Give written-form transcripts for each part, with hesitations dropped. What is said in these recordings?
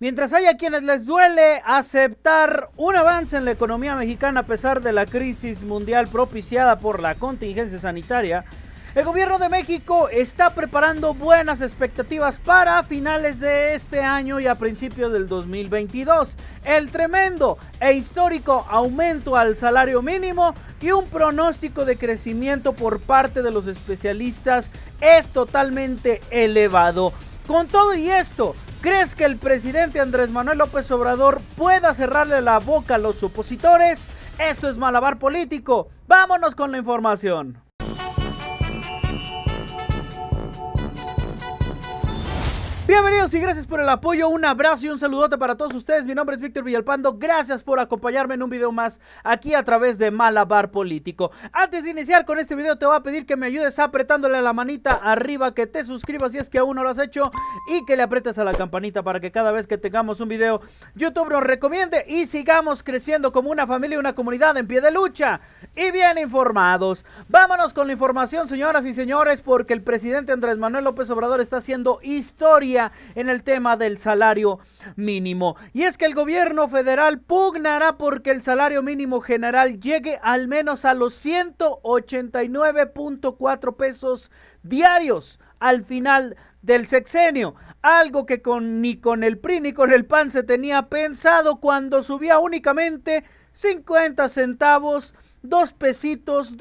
Mientras hay a quienes les duele aceptar un avance en la economía mexicana a pesar de la crisis mundial propiciada por la contingencia sanitaria, el gobierno de México está preparando buenas expectativas para finales de este año y a principios del 2022. El tremendo e histórico aumento al salario mínimo y un pronóstico de crecimiento por parte de los especialistas es totalmente elevado. Con todo y esto, ¿crees que el presidente Andrés Manuel López Obrador pueda cerrarle la boca a los opositores? Esto es Malabar Político. Vámonos con la información. Bienvenidos y gracias por el apoyo, un abrazo y un saludote para todos ustedes. Mi nombre es Víctor Villalpando, gracias por acompañarme en un video más aquí a través de Malabar Político. Antes de iniciar con este video te voy a pedir que me ayudes apretándole la manita arriba, que te suscribas si es que aún no lo has hecho y que le apretes a la campanita para que cada vez que tengamos un video YouTube nos recomiende y sigamos creciendo como una familia y una comunidad en pie de lucha y bien informados. Vámonos con la información, señoras y señores, porque el presidente Andrés Manuel López Obrador está haciendo historia en el tema del salario mínimo. Y es que el gobierno federal pugnará porque el salario mínimo general llegue al menos a los 189.4 pesos diarios al final del sexenio, algo que ni con el PRI ni con el PAN se tenía pensado cuando subía únicamente 50 centavos, 2 pesitos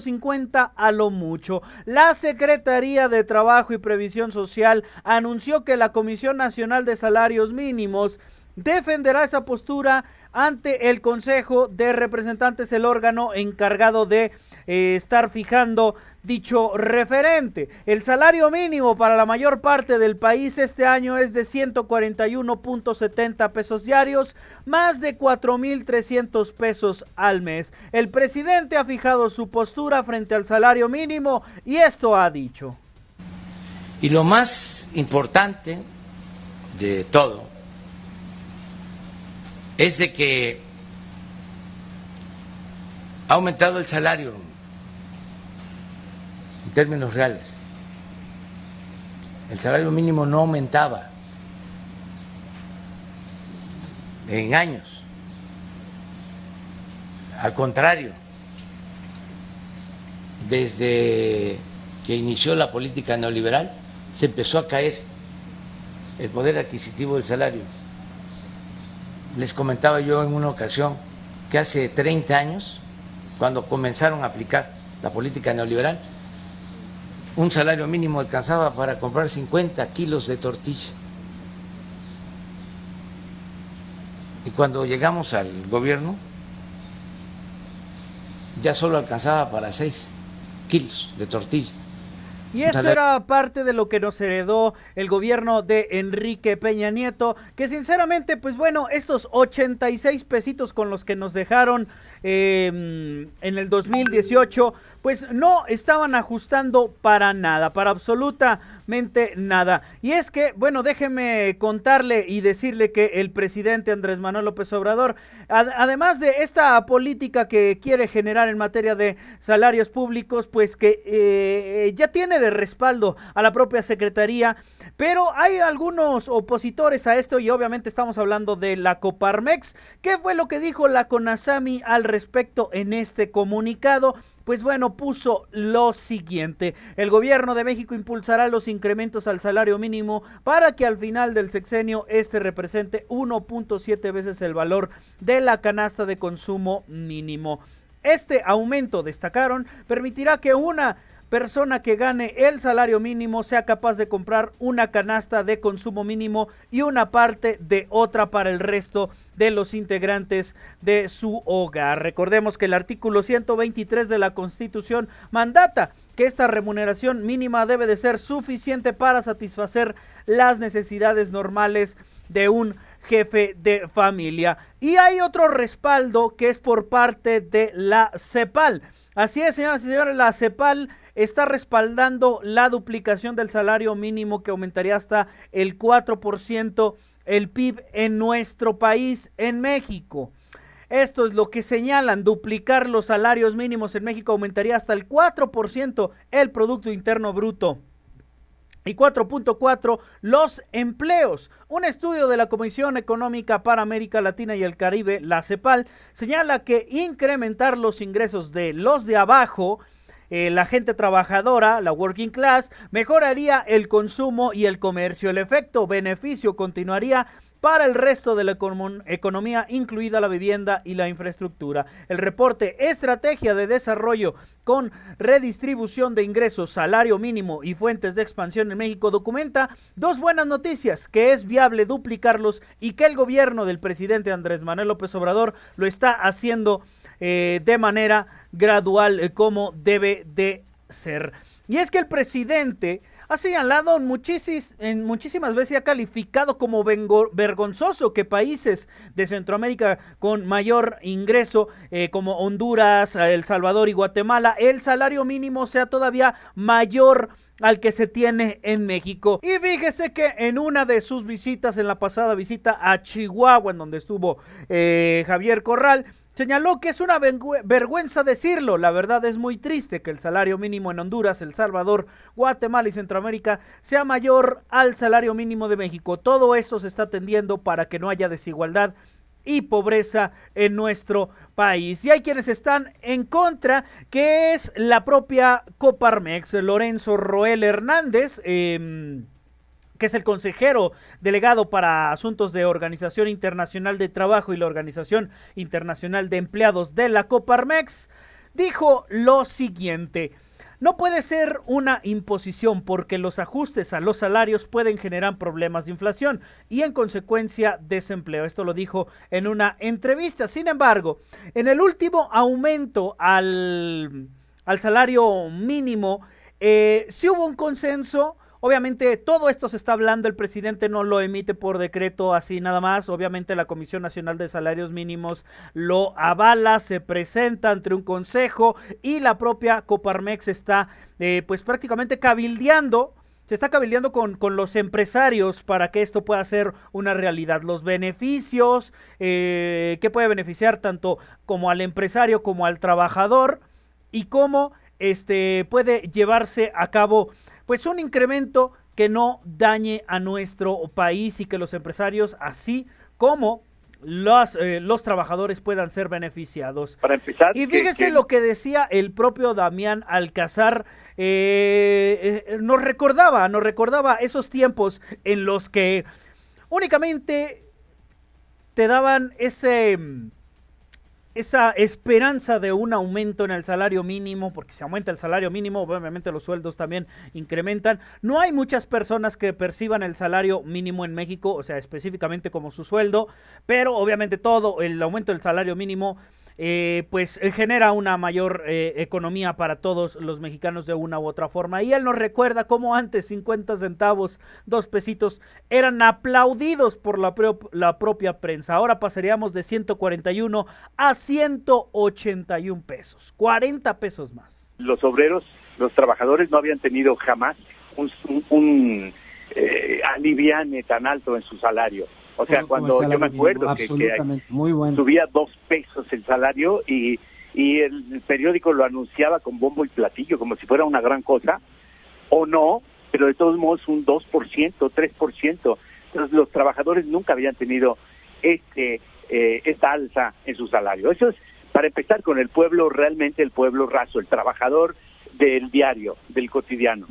50 a lo mucho. La Secretaría de Trabajo y Previsión Social anunció que la Comisión Nacional de Salarios Mínimos defenderá esa postura ante el Consejo de Representantes, el órgano encargado de estar fijando dicho referente. El salario mínimo para la mayor parte del país este año es de 141.70 pesos diarios, más de 4.300 pesos al mes. El presidente ha fijado su postura frente al salario mínimo y esto ha dicho. Y lo más importante de todo es de que ha aumentado el salario en términos reales. El salario mínimo no aumentaba en años. Al contrario, desde que inició la política neoliberal, se empezó a caer el poder adquisitivo del salario. Les comentaba yo en una ocasión que hace 30 años, cuando comenzaron a aplicar la política neoliberal, un salario mínimo alcanzaba para comprar 50 kilos de tortilla. Y cuando llegamos al gobierno, ya solo alcanzaba para 6 kilos de tortilla. Y eso era parte de lo que nos heredó el gobierno de Enrique Peña Nieto, que sinceramente, pues bueno, estos 86 pesitos con los que nos dejaron en el 2018, pues no estaban ajustando para nada, para absolutamente nada. Y es que, bueno, déjeme contarle y decirle que el presidente Andrés Manuel López Obrador, además de esta política que quiere generar en materia de salarios públicos, pues que ya tiene de respaldo a la propia Secretaría, pero hay algunos opositores a esto y obviamente estamos hablando de la Coparmex. ¿Qué fue lo que dijo la CONASAMI al respecto en este comunicado? Pues bueno, puso lo siguiente: el gobierno de México impulsará los incrementos al salario mínimo para que al final del sexenio este represente 1.7 veces el valor de la canasta de consumo mínimo. Este aumento, destacaron, permitirá que una persona que gane el salario mínimo sea capaz de comprar una canasta de consumo mínimo y una parte de otra para el resto de los integrantes de su hogar. Recordemos que el artículo 123 de la Constitución mandata que esta remuneración mínima debe de ser suficiente para satisfacer las necesidades normales de un jefe de familia. Y hay otro respaldo que es por parte de la CEPAL. Así es, señoras y señores, la CEPAL está respaldando la duplicación del salario mínimo, que aumentaría hasta el 4% el PIB en nuestro país, en México. Esto es lo que señalan: duplicar los salarios mínimos en México aumentaría hasta el 4% el Producto Interno Bruto Y 4.4, los empleos. Un estudio de la Comisión Económica para América Latina y el Caribe, la CEPAL, señala que incrementar los ingresos de los de abajo, la gente trabajadora, la working class, mejoraría el consumo y el comercio. El efecto beneficio continuaría para el resto de la economía, incluida la vivienda y la infraestructura. El reporte Estrategia de Desarrollo con Redistribución de Ingresos, Salario Mínimo y Fuentes de Expansión en México documenta dos buenas noticias: que es viable duplicarlos y que el gobierno del presidente Andrés Manuel López Obrador lo está haciendo de manera gradual, como debe de ser. Y es que el presidente ha señalado muchísimas veces y ha calificado como vergonzoso que países de Centroamérica con mayor ingreso, como Honduras, El Salvador y Guatemala, el salario mínimo sea todavía mayor al que se tiene en México. Y fíjese que en una de sus visitas, en la pasada visita a Chihuahua, en donde estuvo Javier Corral, señaló que es una vergüenza decirlo. La verdad es muy triste que el salario mínimo en Honduras, El Salvador, Guatemala y Centroamérica sea mayor al salario mínimo de México. Todo esto se está atendiendo para que no haya desigualdad y pobreza en nuestro país. Y hay quienes están en contra, que es la propia Coparmex. Lorenzo Roel Hernández, que es el consejero delegado para asuntos de Organización Internacional de Trabajo y la Organización Internacional de Empleados de la Coparmex, dijo lo siguiente: no puede ser una imposición, porque los ajustes a los salarios pueden generar problemas de inflación y en consecuencia desempleo. Esto lo dijo en una entrevista. Sin embargo, en el último aumento al salario mínimo, sí hubo un consenso. Obviamente todo esto se está hablando, el presidente no lo emite por decreto así nada más. Obviamente la Comisión Nacional de Salarios Mínimos lo avala, se presenta ante un consejo y la propia Coparmex está pues prácticamente cabildeando. Se está cabildeando con los empresarios para que esto pueda ser una realidad. Los beneficios que puede beneficiar tanto como al empresario como al trabajador, y cómo puede llevarse a cabo pues un incremento que no dañe a nuestro país y que los empresarios, así como los trabajadores, puedan ser beneficiados. Para empezar, y fíjese lo que decía el propio Damián Alcázar. Nos recordaba esos tiempos en los que únicamente te daban esa esperanza de un aumento en el salario mínimo, porque si aumenta el salario mínimo, obviamente los sueldos también incrementan. No hay muchas personas que perciban el salario mínimo en México, o sea, específicamente como su sueldo, pero obviamente todo el aumento del salario mínimo pues genera una mayor economía para todos los mexicanos de una u otra forma. Y él nos recuerda cómo antes 50 centavos, 2 pesitos, eran aplaudidos por la propia prensa. Ahora pasaríamos de 141 a 181 pesos, 40 pesos más. Los obreros, los trabajadores no habían tenido jamás un aliviane tan alto en su salario. O sea, cuando yo me acuerdo que subía 2 pesos el salario y el periódico lo anunciaba con bombo y platillo como si fuera una gran cosa, o no, pero de todos modos un 2%, 3%. Entonces los trabajadores nunca habían tenido esta alza en su salario. Eso es para empezar con el pueblo, realmente el pueblo raso, el trabajador del diario, del cotidiano,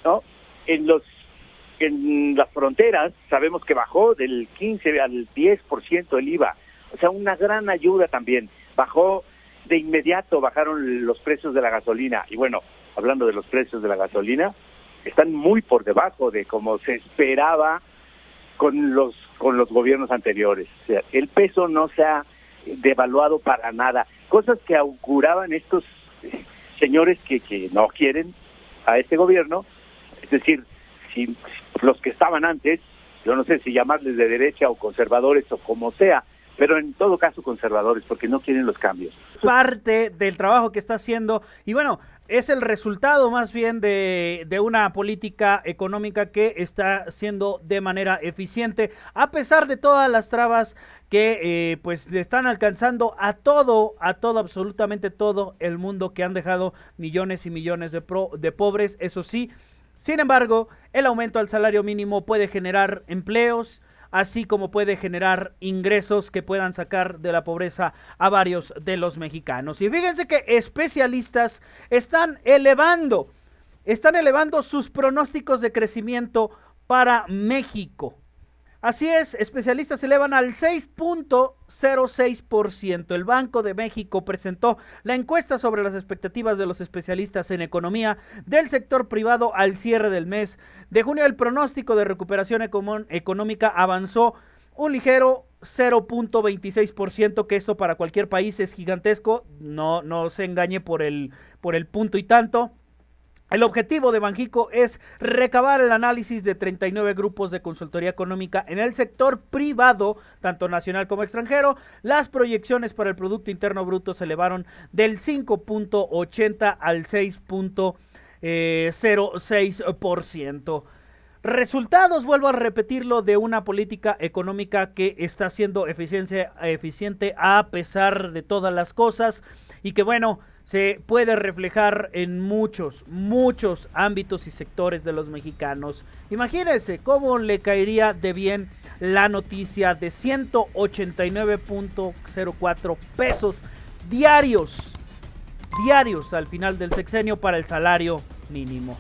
¿no? En las fronteras sabemos que bajó del 15 al 10% el IVA, o sea, una gran ayuda también. Bajó de inmediato, bajaron los precios de la gasolina, y bueno, hablando de los precios de la gasolina, están muy por debajo de como se esperaba con los gobiernos anteriores. O sea, el peso no se ha devaluado para nada, cosas que auguraban estos señores que no quieren a este gobierno, es decir, si los que estaban antes, yo no sé si llamarles de derecha o conservadores o como sea, pero en todo caso conservadores, porque no quieren los cambios. Parte del trabajo que está haciendo, y bueno, es el resultado más bien de una política económica que está siendo de manera eficiente, a pesar de todas las trabas que pues están alcanzando a todo, absolutamente todo el mundo, que han dejado millones y millones de pobres. Eso sí, Sin embargo, el aumento al salario mínimo puede generar empleos, así como puede generar ingresos que puedan sacar de la pobreza a varios de los mexicanos. Y fíjense que especialistas están elevando sus pronósticos de crecimiento para México. Así es, especialistas elevan al 6.06%. El Banco de México presentó la encuesta sobre las expectativas de los especialistas en economía del sector privado al cierre del mes de junio. El pronóstico de recuperación económica avanzó un ligero 0.26%, que esto para cualquier país es gigantesco, no se engañe por el punto y tanto. El objetivo de Banjico es recabar el análisis de 39 grupos de consultoría económica en el sector privado, tanto nacional como extranjero. Las proyecciones para el Producto Interno Bruto se elevaron del 5.80 al 6.06%. Resultados, vuelvo a repetirlo, de una política económica que está siendo eficiente a pesar de todas las cosas y que, bueno, se puede reflejar en muchos ámbitos y sectores de los mexicanos. Imagínense cómo le caería de bien la noticia de 189.04 pesos diarios al final del sexenio para el salario mínimo.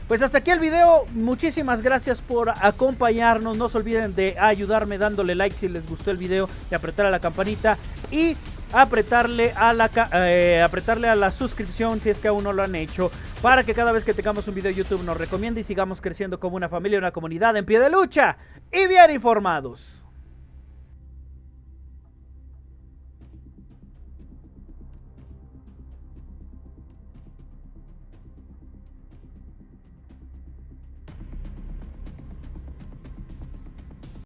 Pues hasta aquí el video, muchísimas gracias por acompañarnos, no se olviden de ayudarme dándole like si les gustó el video, de apretar a la campanita y apretarle a la suscripción si es que aún no lo han hecho, para que cada vez que tengamos un video YouTube nos recomiende y sigamos creciendo como una familia, una comunidad en pie de lucha y bien informados.